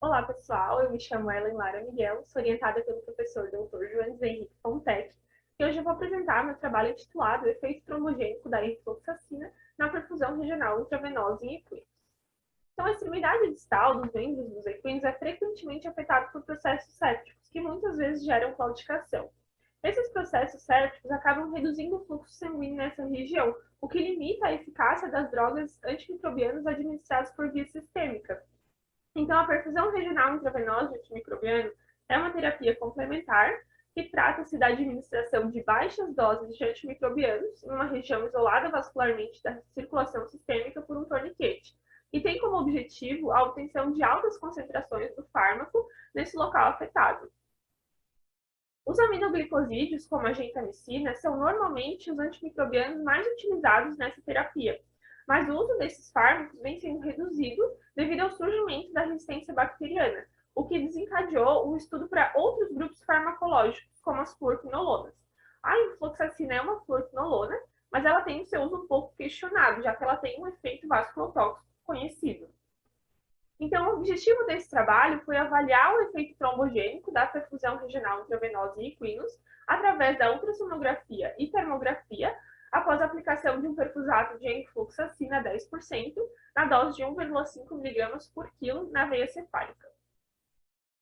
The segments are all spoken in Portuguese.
Olá, pessoal. Eu me chamo Ellen Lara Miguel, sou orientada pelo professor Dr. Joanes Henrique Fontec, e hoje eu vou apresentar meu trabalho intitulado Efeito trombogênico da influoxacina na perfusão regional intravenosa em equinos. Então, a extremidade distal dos membros dos equinos é frequentemente afetada por processos sépticos, que muitas vezes geram claudicação. Esses processos sépticos acabam reduzindo o fluxo sanguíneo nessa região, o que limita a eficácia das drogas antimicrobianas administradas por via sistêmica. Então, a perfusão regional intravenosa de antimicrobiano é uma terapia complementar que trata-se da administração de baixas doses de antimicrobianos em uma região isolada vascularmente da circulação sistêmica por um torniquete, e tem como objetivo a obtenção de altas concentrações do fármaco nesse local afetado. Os aminoglicosídeos, como a gentamicina, são normalmente os antimicrobianos mais utilizados nessa terapia, mas o uso desses fármacos vem sendo reduzido devido ao surgimento da resistência bacteriana, o que desencadeou um estudo para outros grupos farmacológicos, como as fluorquinolonas. A influoxacina é uma fluorquinolona, mas ela tem o seu uso um pouco questionado, já que ela tem um efeito vasculotóxico conhecido. Então, o objetivo desse trabalho foi avaliar o efeito trombogênico da perfusão regional intravenosa em equinos através da ultrassonografia e termografia após a aplicação de um perfusato de influoxacina 10% na dose de 1,5 mg por quilo na veia cefálica.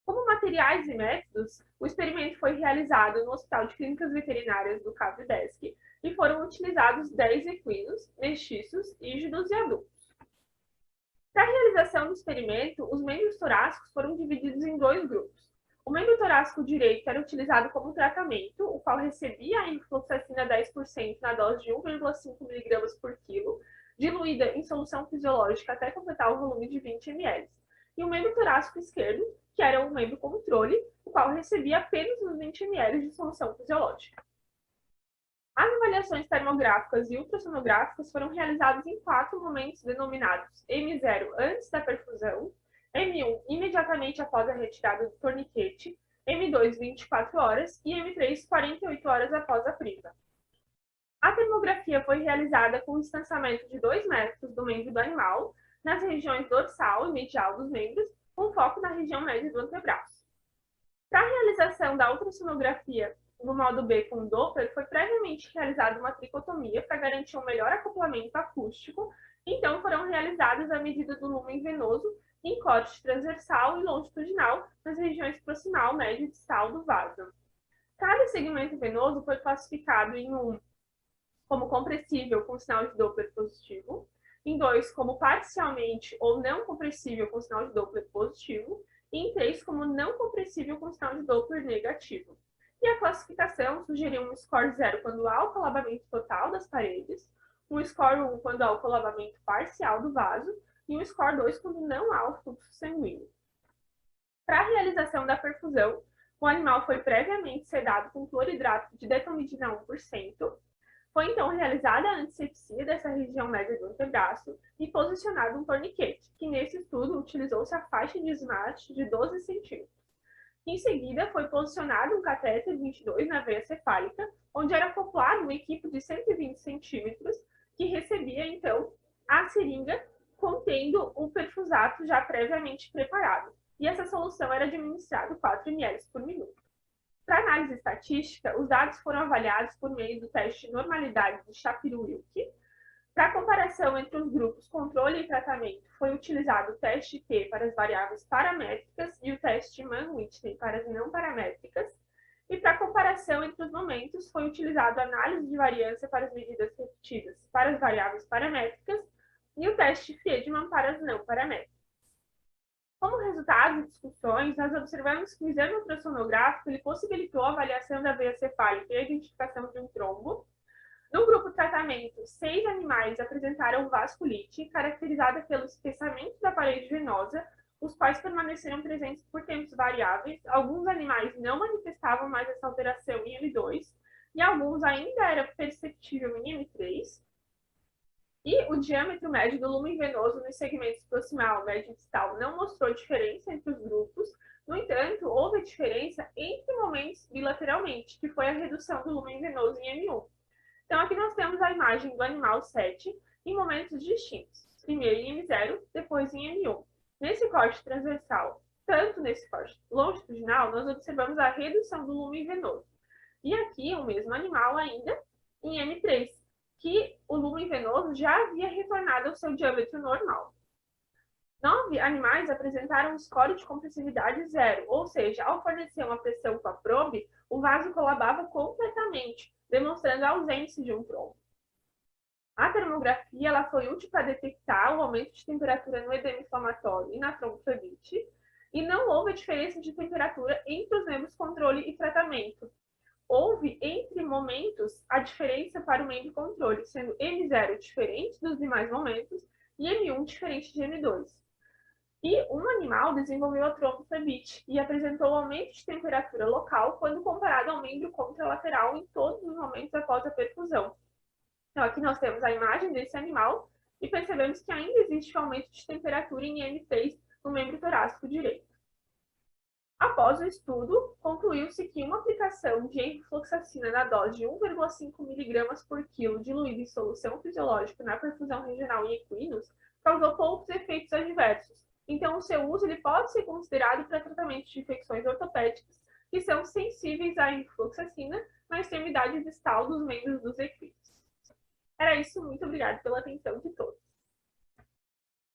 Como materiais e métodos, o experimento foi realizado no Hospital de Clínicas Veterinárias do CAV-DESC e foram utilizados 10 equinos, mestiços, híbridos e adultos. Para a realização do experimento, os membros torácicos foram divididos em dois grupos. O membro torácico direito era utilizado como tratamento, o qual recebia a influoxacina 10% na dose de 1,5 mg por quilo, diluída em solução fisiológica até completar o volume de 20 ml. E o membro torácico esquerdo, que era o membro controle, o qual recebia apenas os 20 ml de solução fisiológica. As avaliações termográficas e ultrassonográficas foram realizadas em 4 momentos denominados M0 antes da perfusão, M1 imediatamente após a retirada do torniquete, M2 24 horas e M3 48 horas após a priva. A termografia foi realizada com o distanciamento de 2 metros do membro do animal, nas regiões dorsal e medial dos membros, com foco na região média do antebraço. Para a realização da ultrassonografia no modo B com Doppler, foi previamente realizada uma tricotomia para garantir um melhor acoplamento acústico, então foram realizadas a medida do lumen venoso em corte transversal e longitudinal nas regiões proximal, médio e distal do vaso. Cada segmento venoso foi classificado em como compressível com sinal de Doppler positivo, em 2 como parcialmente ou não compressível com sinal de Doppler positivo, e em 3 como não compressível com sinal de Doppler negativo. E a classificação sugeriu um score 0 quando há o colabamento total das paredes, um score 1 quando há o colabamento parcial do vaso e um score 2 quando não há o fluxo sanguíneo. Para a realização da perfusão, o animal foi previamente sedado com cloridrato de detomidina 1%, foi então realizada a antisepsia dessa região média do antebraço e posicionado um torniquete, que nesse estudo utilizou-se a faixa de SMART de 12 centímetros. Em seguida, foi posicionado um catéter 22 na veia cefálica, onde era acoplado um equipo de 120 centímetros, que recebia, então, a seringa contendo o perfusato já previamente preparado. E essa solução era administrada 4 ml por minuto. Para análise estatística, os dados foram avaliados por meio do teste de normalidade de Shapiro-Wilk. Para comparação entre os grupos controle e tratamento, foi utilizado o teste T para as variáveis paramétricas e o teste Mann-Whitney para as não paramétricas. E para comparação entre os momentos, foi utilizado a análise de variância para as medidas repetidas para as variáveis paramétricas e o teste Friedman para as não paramétricas. Como resultado de discussões, nós observamos que o exame ultrassonográfico ele possibilitou a avaliação da veia cefálica e a identificação de um trombo. No grupo tratamento, 6 animais apresentaram vasculite, caracterizada pelo espessamento da parede venosa, os quais permaneceram presentes por tempos variáveis. Alguns animais não manifestavam mais essa alteração em M2, e alguns ainda era perceptível em M3. E o diâmetro médio do lumen venoso nos segmentos proximal, médio e distal não mostrou diferença entre os grupos. No entanto, houve diferença entre momentos bilateralmente, que foi a redução do lumen venoso em M1. Então, aqui nós temos a imagem do animal 7 em momentos distintos. Primeiro em M0, depois em M1. Nesse corte transversal, Tanto nesse corte longitudinal, nós observamos a redução do lumen venoso. E aqui o mesmo animal ainda em M3, que o lumen venoso já havia retornado ao seu diâmetro normal. 9 animais apresentaram um score de compressividade zero, ou seja, ao fornecer uma pressão com a probe, o vaso colabava completamente, demonstrando a ausência de um trombo. A termografia ela foi útil para detectar o aumento de temperatura no edema inflamatório e na tromboflebite, e não houve diferença de temperatura entre os membros controle e tratamento. Houve, entre momentos, a diferença para o membro controle, sendo M0 diferente dos demais momentos e M1 diferente de M2. E um animal desenvolveu a tromboflebite e apresentou aumento de temperatura local quando comparado ao membro contralateral em todos os momentos após a perfusão. Então, aqui nós temos a imagem desse animal e percebemos que ainda existe aumento de temperatura em M3 no membro torácico direito. Após o estudo, concluiu-se que uma aplicação de enrofloxacina na dose de 1,5 mg por quilo diluído em solução fisiológica na perfusão regional em equinos causou poucos efeitos adversos. Então, o seu uso ele pode ser considerado para tratamento de infecções ortopédicas que são sensíveis à enrofloxacina na extremidade distal dos membros dos equinos. Era isso, muito obrigada pela atenção de todos.